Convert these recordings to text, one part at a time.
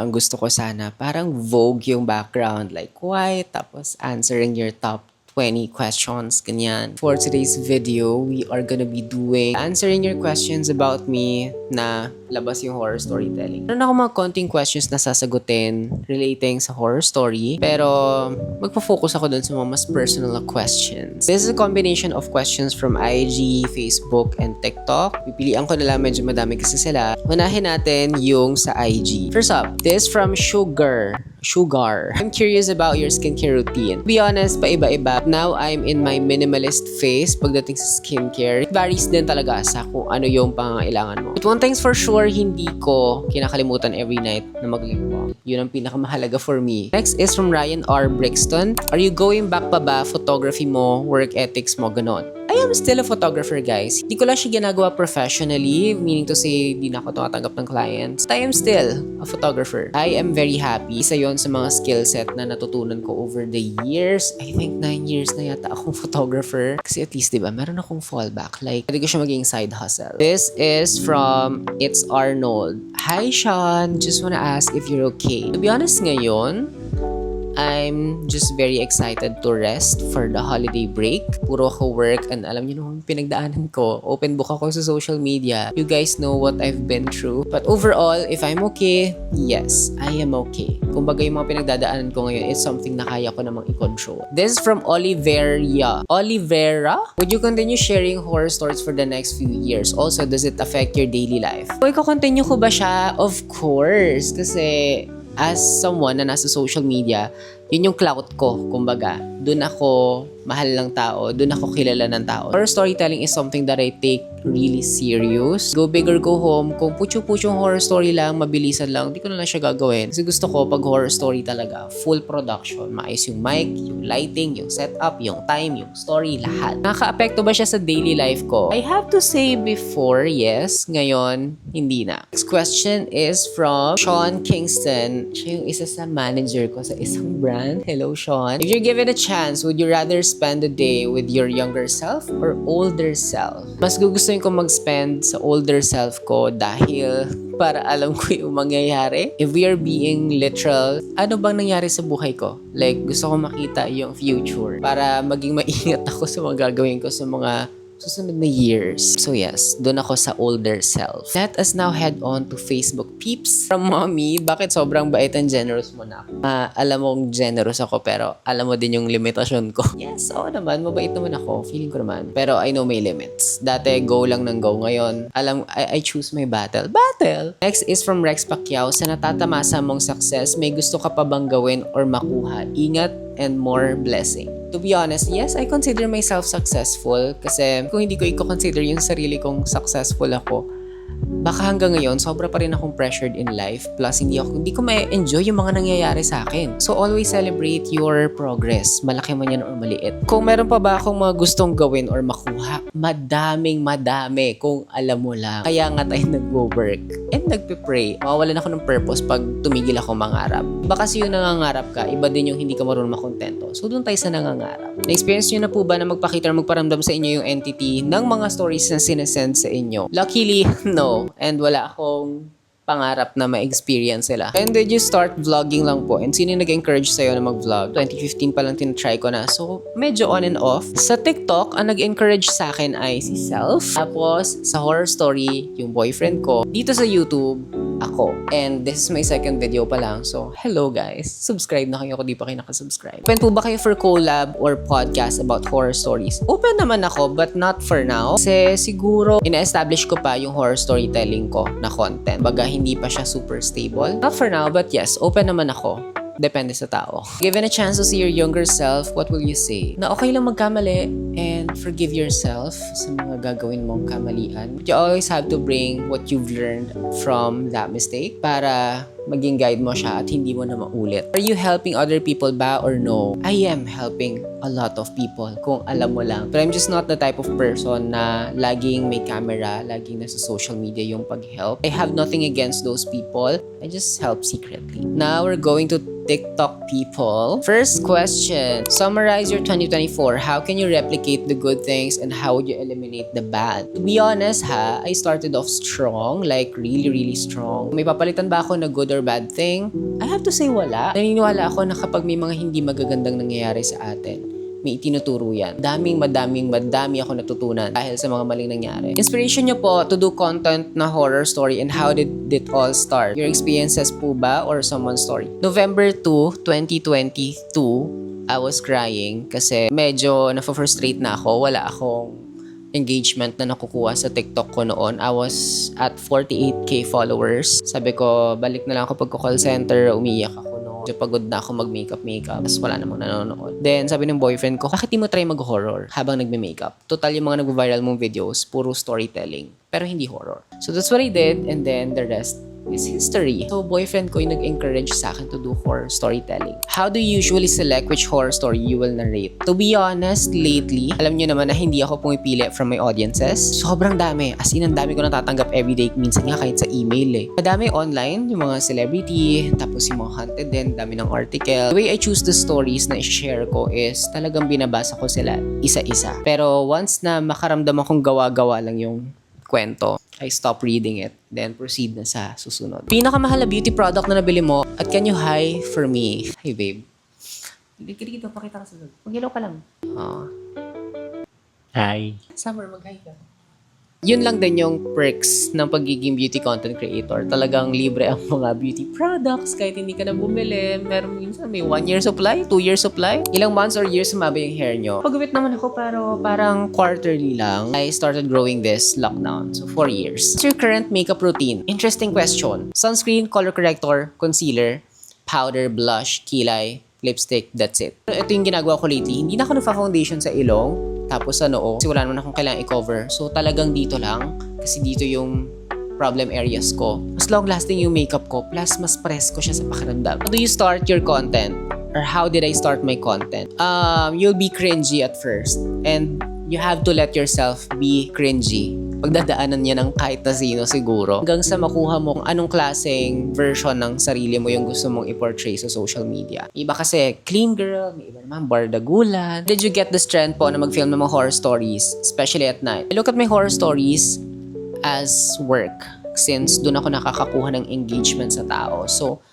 Ang gusto ko sana, parang Vogue yung background. Like, white, tapos answering your top 20 questions, ganyan. For today's video, we are gonna be doing answering your questions about me na labas yung horror storytelling. Meron ako mga konting questions na sasagutin relating sa horror story, pero magpo-focus ako dun sa mga mas personal na questions. This is a combination of questions from IG, Facebook, and TikTok. Pipilian ko na lang, medyo madami kasi sila. Unahin natin yung sa IG. First up, this from Sugar. I'm curious about your skincare routine. To be honest, paiba-iba. Now, I'm in my minimalist phase pagdating sa skincare. It varies din talaga sa kung ano yung pangangailangan mo. But one thing's for sure, hindi ko kinakalimutan every night na mag-lip balm. Yun ang pinakamahalaga for me. Next is from Ryan R. Brixton. Are you going back pa ba? Photography mo, work ethics mo, ganon? I am still a photographer, guys. Hindi ko lang siya ginagawa professionally, meaning to say, di na ako tumatanggap ng clients. I am still a photographer. I am very happy. Isa yon sa mga skill set na natutunan ko over the years. I think 9 years na yata akong photographer. Kasi at least, di ba, meron akong fallback. Like, pwede ko siya maging side hustle. This is from It's Arnold. Hi, Sean. Just wanna ask if you're okay. To be honest ngayon, I'm just very excited to rest for the holiday break. Puro ako work and alam niyo naman pinagdaanan ko. Open book ako sa social media. You guys know what I've been through. But overall, if I'm okay, yes, I am okay. Kumbaga yung mga pinagdadaanan ko ngayon is something na kaya ko namang i-control. This is from Olivera. Would you continue sharing horror stories for the next few years? Also, does it affect your daily life? Kung i-continue ko ba siya? Of course. Kasi as someone na nasa social media, yun yung clout ko, kumbaga. Doon ako mahal ng tao, doon ako kilala ng tao. Horror storytelling is something that I take really serious. Go big or go home. Kung pucho-puchong horror story lang, mabilisan lang, di ko na lang siya gagawin. Kasi gusto ko pag horror story talaga, full production. Maayos yung mic, yung lighting, yung setup, yung time, yung story, lahat. Nakaka-apekto ba siya sa daily life ko? I have to say before, yes. Ngayon, hindi na. Next question is from Sean Kingston. Siya yung isa sa manager ko sa isang brand. Hello, Sean. If you're given a chance, would you rather spend the day with your younger self or older self? Mas gugustuhin ko mag-spend sa older self ko dahil para alam ko yung mangyayari. If we are being literal, ano bang nangyari sa buhay ko? Like, gusto ko makita yung future para maging maingat ako sa mga gagawin ko sa mga susunod na years. So yes, doon ako sa older self. Let us now head on to Facebook peeps from Mommy. Bakit sobrang bait and generous mo na ako? Alam mong generous ako pero alam mo din yung limitasyon ko. Yes, oo naman, mabait naman ako. Feeling ko naman. Pero I know may limits. Dati go lang ng go. Ngayon, I choose my battle. Next is from Rex Pacquiao. Sa natatamasa mong success, may gusto ka pa bang gawin or makuha? Ingat and more blessing. To be honest, yes, I consider myself successful kasi kung hindi ko i-consider yung sarili kong successful ako, baka hanggang ngayon, sobra pa rin akong pressured in life. Plus, hindi ko ma-enjoy yung mga nangyayari sa akin. So, always celebrate your progress. Malaki man yan or maliit. Kung meron pa ba akong mga gustong gawin or makuha, madami kung alam mo lang. Kaya nga tayo nag-work and nagpe-pray. Mawawalan ako ng purpose pag tumigil ako mangarap. Baka kasi yung nangangarap ka, iba din yung hindi ka marunong makontento. So, doon tayo sa nangangarap. Na-experience nyo na po ba na magpakita or magparamdam sa inyo yung entity ng mga stories na sinesend sa inyo? Luckily, no. And wala akong pangarap na ma-experience sila. When did you start vlogging lang po? And sino nag-encourage sa'yo na mag-vlog? 2015 pa lang tinatry ko na. So, medyo on and off. Sa TikTok, ang nag-encourage sa akin ay si Self. Tapos, sa horror story, yung boyfriend ko. Dito sa YouTube, ako. And this is my second video pa lang. So, hello guys. Subscribe na kayo kung di pa kayo nakasubscribe. Open po ba kayo for collab or podcast about horror stories? Open naman ako, but not for now. Kasi siguro, ina-establish ko pa yung horror storytelling ko na content. Baga, hindi pa siya super stable. Not for now, but yes, open naman ako. Depende sa tao. Given a chance to see your younger self, what will you say? Na okay lang magkamali and forgive yourself sa mga gagawin mong kamalian. But you always have to bring what you've learned from that mistake para maging guide mo siya at hindi mo na maulit. Are you helping other people ba or no? I am helping a lot of people kung alam mo lang. But I'm just not the type of person na laging may camera, laging nasa social media yung pag-help. I have nothing against those people. I just help secretly. Now we're going to TikTok people. First question. Summarize your 2024. How can you replicate the good things and how would you eliminate the bad? To be honest I started off strong, like really strong. May papalitan ba ako na good or or bad thing? I have to say wala. Naniniwala ako na kapag may mga hindi magagandang nangyayari sa atin, may itinuturo yan. Madami ako natutunan dahil sa mga maling nangyari. Inspiration nyo po to do content na horror story and how did it all start? Your experiences po ba or someone's story? November 2, 2022, I was crying kasi medyo na-frustrate na ako. Wala akong engagement na nakukuha sa TikTok ko noon. I was at 48k followers. Sabi ko, balik na lang ako pagko-call center. Umiyak ako noon. So, pagod na ako mag-makeup. Tapos wala namang nanonood. Then, sabi ng boyfriend ko, bakit di mo try mag-horror habang nagme-makeup? Total yung mga nag-viral mong videos, puro storytelling. Pero hindi horror. So, that's what I did. And then, the rest is history. So, boyfriend ko yung nag-encourage sa akin to do horror storytelling. How do you usually select which horror story you will narrate? To be honest, lately, alam nyo naman na hindi ako pumipili from my audiences. Sobrang dami. As in, ang dami ko natatanggap everyday. Minsan nga kahit sa email eh. Madami online, yung mga celebrity, tapos yung mga haunted din, dami ng article. The way I choose the stories na i-share ko is talagang binabasa ko sila isa-isa. Pero once na makaramdam akong gawa-gawa lang yung kwento, I stop reading it, then proceed na sa susunod. Pinakamahal na beauty product na nabili mo at can you hi for me? Hi, babe. Dito, pakita ka sa loob. Mag-hello ka lang. Hi. Summer, mag-hi ka. Yun lang din yung perks ng pagiging beauty content creator. Talagang libre ang mga beauty products kahit hindi ka na bumili. Meron minsan may 1-year supply, 2-year supply. Ilang months or years sumaba yung hair nyo. Pagupit naman ako pero parang quarterly lang. I started growing this lockdown. So 4 years. What's your current makeup routine? Interesting question. Sunscreen, color corrector, concealer, powder, blush, kilay, lipstick, that's it. Ito yung ginagawa ko lately. Hindi na ako nagfa-foundation sa ilong. Tapos sa noo, kasi wala naman akong kailangang i-cover. So talagang dito lang, kasi dito yung problem areas ko. Mas long-lasting yung makeup ko, plus mas presko siya sa pakiramdam. How do you start your content? Or how did I start my content? You'll be cringy at first. And you have to let yourself be cringy. Pagdadaanan niya ng kahit na sino siguro. Hanggang sa makuha mo kung anong klaseng version ng sarili mo yung gusto mong i-portray sa social media. Iba kasi clean girl, may iba naman bardagulan. Did you get the strength po na mag-film ng mga horror stories, especially at night? I look at my horror stories as work since doon ako nakakakuha ng engagement sa tao. So,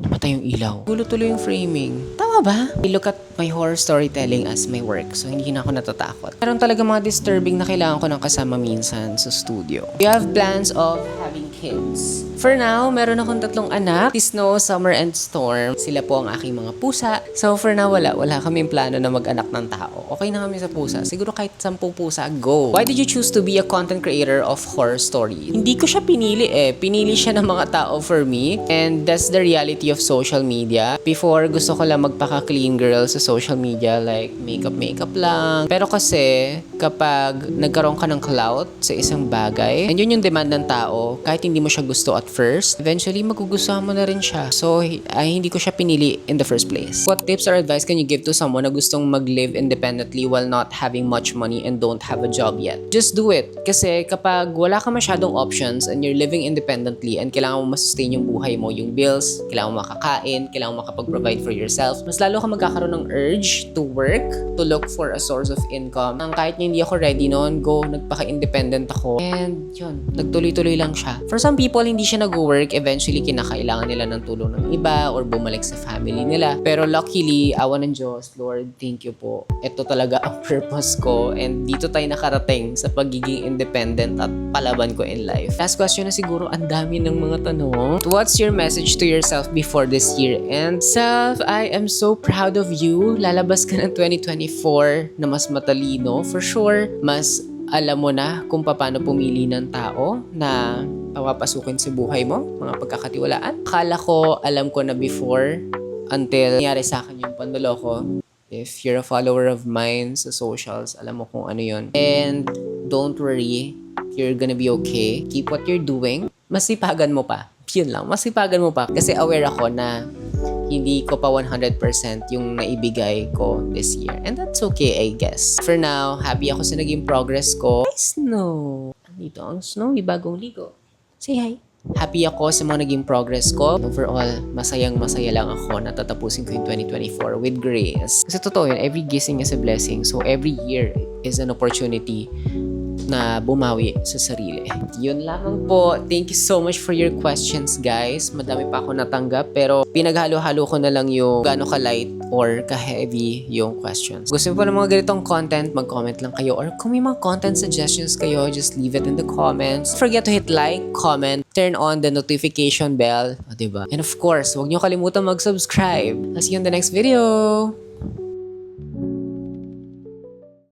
namatay yung ilaw. Gulo tuloy yung framing. Tama ba? I look at my horror storytelling as my work. So, hindi na ako natatakot. Meron talaga mga disturbing na kailangan ko ng kasama minsan sa studio. You have plans of having kids? For now, meron akong 3 anak. Snow, Summer, and Storm. Sila po ang aking mga pusa. So, for now, wala kaming plano na mag-anak ng tao. Okay na kami sa pusa. Siguro kahit 10 pusa, go! Why did you choose to be a content creator of horror story? Hindi ko siya pinili eh. Pinili siya ng mga tao for me. And that's the reality of social media. Before, gusto ko lang magpaka-clean girl sa social media. Like, makeup lang. Pero kasi, kapag nagkaroon ka ng clout sa isang bagay, and yun yung demand ng tao, kahit hindi mo siya gusto at first, eventually magugustuhan mo na rin siya. So, hindi ko siya pinili in the first place. What tips or advice can you give to someone na gustong mag-live independently while not having much money and don't have a job yet? Just do it. Kasi kapag wala ka masyadong options and you're living independently and kailangan mo masustain yung buhay mo, yung bills, kailangan mo makakain, kailangan mo makapag-provide for yourself, mas lalo ka magkakaroon ng urge to work, to look for a source of income. Ang kahit hindi ako ready noon, nagpaka-independent ako. And yun, nagtuloy-tuloy lang siya. For some people, hindi siya nag-work, eventually kinakailangan nila ng tulong ng iba or bumalik sa family nila. Pero luckily, awa ng Diyos, Lord, thank you po. Ito talaga ang purpose ko and dito tayo nakarating sa pagiging independent at palaban ko in life. Last question na siguro, ang dami ng mga tanong. What's your message to yourself before this year ends? Self, I am so proud of you. Lalabas ka ng 2024 na mas matalino, for sure. Mas alam mo na kung paano pumili ng tao na papapasukin sa buhay mo, mga pagkakatiwalaan. Akala ko, alam ko na before, until nangyari sa akin yung panloloko. If you're a follower of mine sa socials, alam mo kung ano yun. And don't worry, you're gonna be okay. Keep what you're doing. Masipagan mo pa. Yun lang, masipagan mo pa. Kasi aware ako na hindi ko pa 100% yung naibigay ko this year. And that's okay, I guess. For now, happy ako sa naging progress ko. Hi, Snow! Andito ang Snowy, bagong ligo. Say hi! Happy ako sa mga naging progress ko. Overall, masayang-masaya lang ako na tatapusin ko yung 2024 with grace. Kasi totoo yun, every gising is a blessing. So every year is an opportunity na bumawi sa sarili. Yun lamang po. Thank you so much for your questions, guys. Madami pa ako natanggap pero pinaghalo-halo ko na lang yung gaano ka-light or ka-heavy yung questions. Gusto mo po ng mga ganitong content, mag-comment lang kayo or kung may mga content suggestions kayo, just leave it in the comments. Don't forget to hit like, comment, turn on the notification bell, diba? And of course, huwag nyo kalimutan mag-subscribe. I'll see you in the next video!